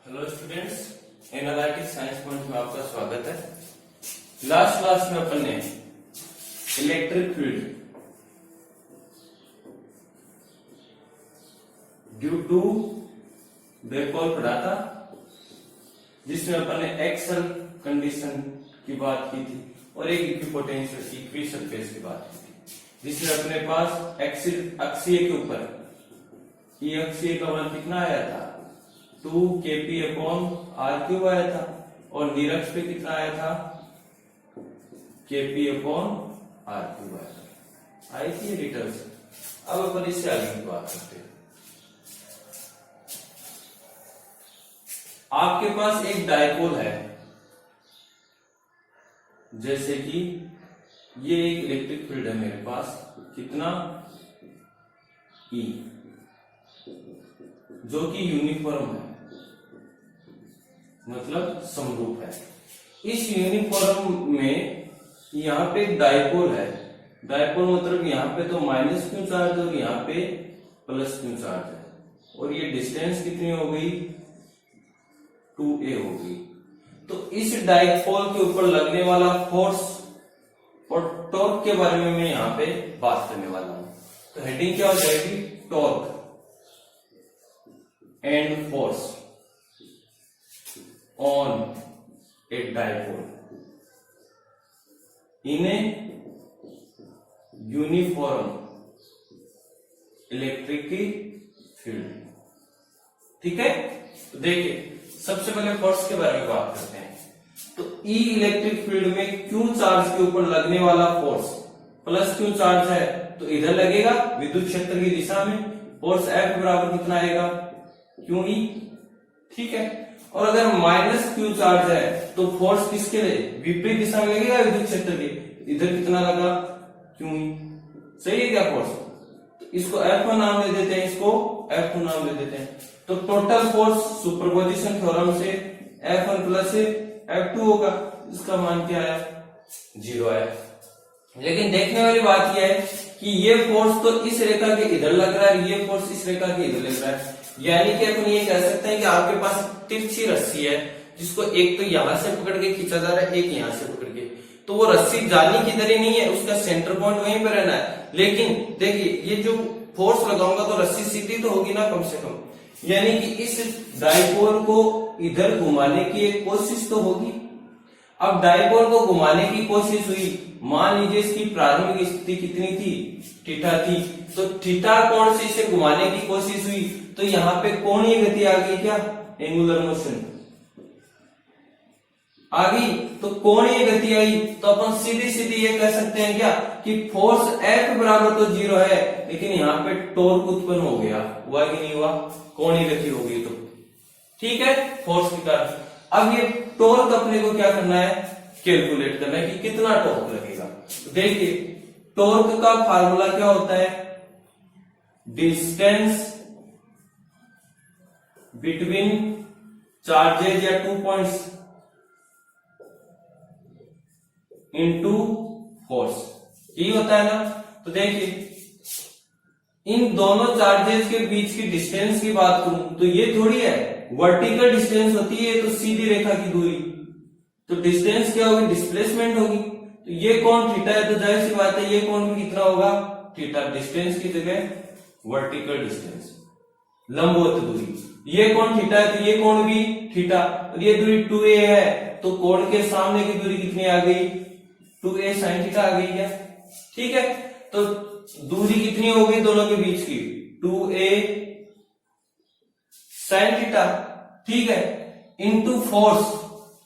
Hello students, analytics science point में आपका स्वागत है। लास्ट क्लास में अपन ने electric field due to dipole पढ़ा था, जिसमें अपन ने एक्सल कंडीशन की बात की थी और एक इक्विपोटेंशियल इक्विसरफेस की बात की थी, जिसमें अपने पास अक्षीय के ऊपर ये अक्षीय का मान कितना आया था 2 kp अपॉन r क्यूब आया था और निरक्ष पे कितना आया था kp अपॉन r क्यूब आया था। आई थी डिटेल्स। अब अपन इससे आगे की बात करते हैं। आपके पास एक डाइपोल है, जैसे कि ये एक इलेक्ट्रिक फील्ड है मेरे पास, कितना E, जो कि यूनिफॉर्म है, मतलब समरूप है। इस यूनिफॉर्म में यहाँ पे एक डाइपोल है। डाइपोल मतलब यहाँ पे तो माइनस क्यू चार्ज और यहाँ पे प्लस क्यू चार्ज है, और ये डिस्टेंस कितनी हो गई 2a हो गई। तो इस डाइपोल के ऊपर लगने वाला फोर्स और टॉर्क के बारे में मैं यहाँ पे बात करने वाला हूं। तो हेडिंग क्या हो जाएगी, torque and force on a dipole in a uniform electric field। ठीक है, तो देखिए सबसे पहले फोर्स के बारे में बात करते हैं। तो E इलेक्ट्रिक फील्ड में Q चार्ज के ऊपर लगने वाला फोर्स प्लस Q चार्ज है, तो इधर लगेगा विद्युत क्षेत्र की दिशा में। फोर्स F बराबर कितना आएगा QE। ठीक है, और अगर माइनस क्यू चार्ज है तो फोर्स किसके लिए विपरीत दिशा में लगेगा विद्युत क्षेत्र के, इधर कितना लगा क्यू। सही है क्या फोर्स। तो इसको F1 नाम दे देते हैं, इसको F2 नाम दे देते हैं। तो टोटल फोर्स सुपरपोजिशन थ्योरम से F1 प्लस F2 होगा, इसका मान क्या आया 0 आया। लेकिन देखने वाली बात यह है कि ये फोर्स तो इस रेखा के इधर लग रहा है, ये फोर्स इस रेखा के इधर लग रहा है, यानी कि अपन ये कह सकते हैं कि आपके पास तिरछी रस्सी है, जिसको एक तो यहां से पकड़ के खींचा जा रहा है, एक यहां से पकड़ के। तो वो रस्सी जाली की तरह नहीं है, उसका सेंटर पॉइंट वहीं पर रहना है। लेकिन देखिए ये जो फोर्स लगाऊंगा तो रस्सी सीधी तो होगी ना कम से कम, यानी कि इस डाइपोल को इधर घुमाने की एक कोशिश तो होगी। अब डाइपोल को घुमाने की कोशिश हुई, मान लीजिए इसकी प्रारंभिक स्थिति कितनी थी थीटा थी, तो थीटा कोण से इसे घुमाने की कोशिश हुई, तो यहाँ पे कोणीय गति आ गई क्या, एंगुलर मोशन आ गई। तो कोणीय गति आई, तो अपन सीधी सीधी ये कह सकते हैं क्या कि फोर्स F बराबर तो 0 है, लेकिन यहाँ पे टॉर्क उत्पन्न हो गया, हुआ कि नहीं हुआ, कोणीय गति हो गई। तो ठीक है, फोर्स के कारण अब ये टॉर्क अपने को क्या करना है, कैलकुलेट करना है कि कितना टॉर्क लगेगा। तो देखिए टॉर्क का फार्मूला क्या होता है, डिस्टेंस बिटवीन चार्जेज या 2 पॉइंट्स इनटू फोर्स, यही होता है ना। तो देखिए इन दोनों चार्जेस के बीच की डिस्टेंस की बात करूं तो ये थोड़ी है वर्टिकल डिस्टेंस होती है, तो सीधी रेखा की दूरी, तो डिस्टेंस क्या होगी, डिस्प्लेसमेंट होगी। तो ये कोण थीटा है, तो जाहिर सी बात है ये कोण भी कितना होगा थीटा, डिस्टेंस की जगह वर्टिकल डिस्टेंस, लंबवत दूरी। ये कोण थीटा है तो ये कोण भी थीटा, और ये दूरी 2a है, तो कोण के सामने की दूरी कितनी आ गई 2a sin थीटा आ गई क्या। ठीक है, तो दूरी कितनी हो गई दोनों के बीच की 2a sin थीटा। ठीक है, इनटू फोर्स,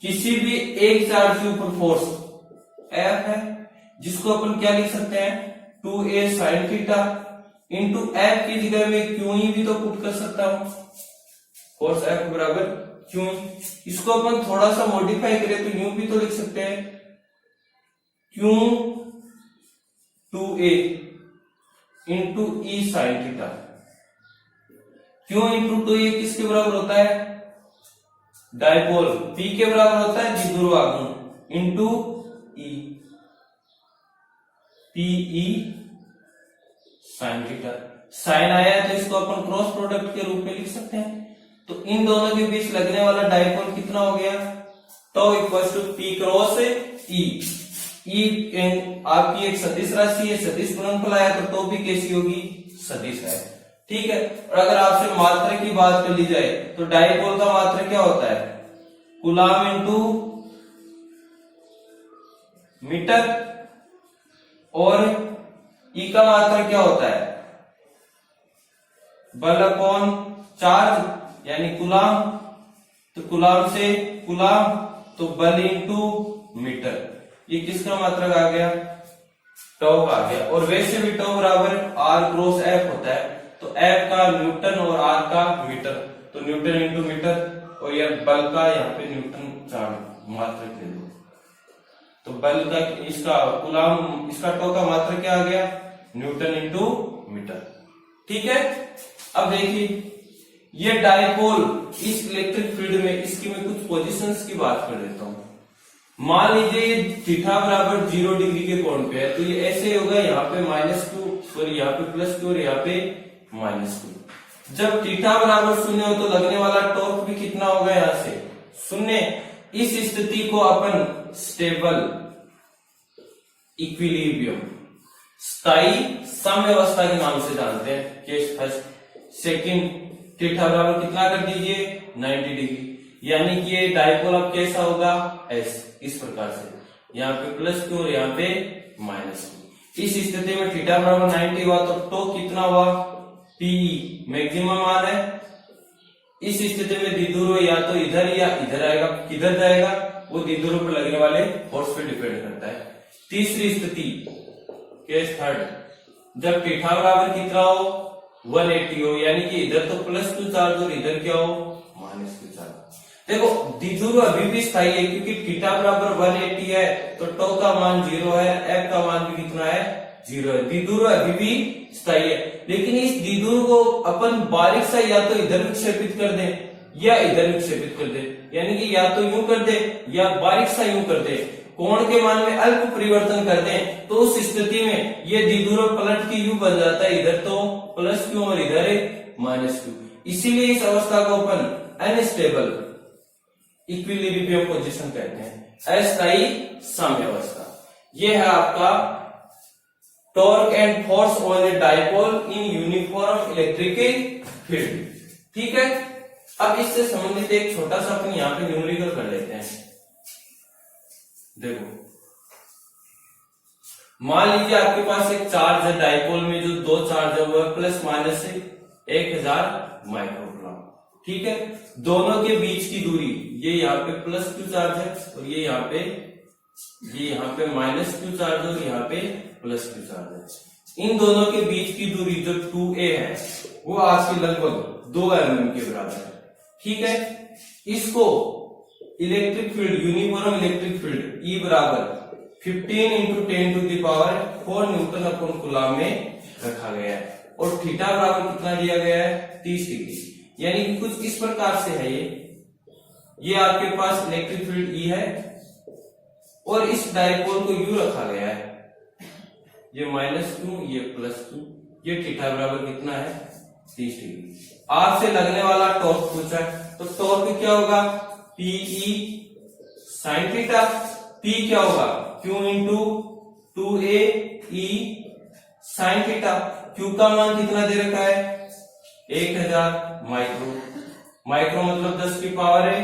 किसी भी एक चार्ज के ऊपर फोर्स F है, जिसको अपन क्या लिख सकते हैं 2a sin theta into F की जगह में QE भी तो पुट कर सकता हूं, फोर्स F बराबर QE। इसको अपन थोड़ा सा मॉडिफाई करें तो यूं भी तो लिख सकते हैं Q 2a into E sin theta. Q into 2a किसके बराबर होता है, डाइपोल P के बराबर होता है, द्विध्रुव आघूर्ण into E, PE sin theta. Sine आया है तो इसको अपन क्रॉस प्रोडक्ट के रूप में लिख सकते हैं। तो इन दोनों के बीच लगने वाला डाइपोल कितना हो गया, टॉ इक्वल टू पी क्रॉस ई। ई आपकी एक सदिश राशि है, सदिश गुणनफल आया तो टॉ भी कैसी होगी, सदिश है। ठीक है। और अगर आपसे मात्रा की बात कर ली जाए तो डाइपोल का मात्रा क्या होता है, कूलाम इंटू मीटर, और ई का मात्रा क्या होता है, बल अपॉन चार्ज यानी कूलाम। तो कूलाम से कूलाम तो बल इंटू मीटर, ये किसका मात्रक आ गया, टॉ का आ गया। और वैसे भी टॉ बराबर आर क्रॉस एफ होता है, तो एफ का न्यूटन और आर का मीटर, तो न्यूटन इंटू मीटर, और यह बल का यहाँ पे न्यूटन चार्ज मात्रक ले लो। तो बल का इसका कूलाम, इसका टॉ का मात्रक क्या आ गया, न्यूटन इंटू मीटर। ठीक है। अब देखिए ये डाइपोल इस इलेक्ट्रिक फील्ड में, इसकी मैं कुछ पोजीशंस की बात कर देता हूं। मान लीजिए थीटा बराबर 0 डिग्री के कोण पे है, तो ये ऐसे होगा, यहाँ पे -2 और यहाँ पे +2 और यहाँ पे -2। जब थीटा बराबर 0 हो तो लगने वाला टॉर्क भी कितना होगा, यहाँ से 0। इस स्थिति को अपन स्टेबल इक्विलिब्रियम, स्थायी साम्यावस्था के नाम से जानते हैं। Case first. सेकंड, थीटा बराबर कितना कर दीजिए, 90 डिग्री, यानी कि ये डाइपोल अब कैसा होगा, एस, इस प्रकार से, यहाँ पे +2 और यहाँ पे -2। इस स्थिति में थीटा बराबर 90 हुआ तो टॉ कितना हुआ, पीई मैक्सिमम मान है। इस स्थिति में द्विध्रुव या तो इधर या इधर आएगा, किधर जाएगा वो द्विध्रुव पर लगने वाले फोर्स पे डिपेंड करता है। तीसरी स्थिति, केस थर्ड, जब थीटा बराबर कितना हो, 180 हो, यानी कि इधर तो +2 चार्ज और इधर क्या हो, -2 चार्ज। देखो द्विध्रुव अभी भी स्थायी है, क्योंकि थीटा बराबर 180 है तो टॉ का मान 0 है, एफ का मान भी कितना है, 0 है। द्विध्रुव अभी भी स्थायी है, लेकिन इस द्विध्रुव को अपन बारीक सा या तो इधर विक्षेपित कर दें या इधर विक्षेपित कर दें, यानी कि या तो यूं कर दे या बारीक सा यूं कर दे, कोण के मान में अल्प परिवर्तन कर दें, तो उस स्थिति में ये द्विध्रुव पलट के यूं बन जाता है, इधर तो +q और इधर -q। इसीलिए इस अवस्था को अपन अनस्टेबल इक्विलिब्रियम पोजीशन कहते हैं, अस्थायी साम्यावस्था। यह है आपका torque and force on a dipole in uniform electric field. ठीक है। अब इससे संबंधित एक छोटा सा अपन यहाँ पे न्यूमेरिकल कर लेते हैं। देखो मान लीजिए आपके पास एक चार्ज है डाइपोल में, जो 2 चार्ज है वो ±1000 माइक्रोकूलम। ठीक है। दोनों के बीच की दूरी, ये यहाँ पे +2 चार्ज है और ये यहाँ पे -2 चार्ज और यहाँ पे +2 चार्ज है। इन दोनों के बीच की दूरी जो 2a है वो आपकी लगभग 2 mm के बराबर है। ठीक है। इसको electric field, uniform electric field E बराबर 15 × 10⁴ न्यूटन अपॉन कूलम में रखा गया है, और थीटा बराबर कितना दिया गया है, 30 डिग्री। यानी कि कुछ इस प्रकार से है ये आपके पास इलेक्ट्रिक फील्ड E है, और इस डाइपोल को यूं रखा गया है, ये -2 ये +2, ये थीटा बराबर कितना है, 30 डिग्री। आपसे लगने वाला टॉर्क पूछा है, तो टॉर्क क्या होगा, PE sin थीटा। P क्या होगा, Q into 2a E sin theta. Q का मान कितना दे रखा है, 1000 माइक्रो, माइक्रो मतलब 10 की पावर है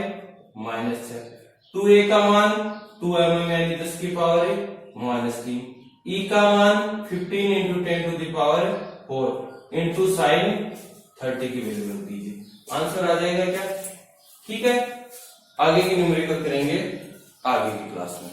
-6। 2a का मान 2 mm यानी 10 की पावर है -3। E का मान 15 × 10⁴ इंटू साइन 30 की वैल्यू रख दीजिए, आंसर आ जाएगा क्या। ठीक है। आगे की न्यूमेरिकल करेंगे आगे की क्लास में।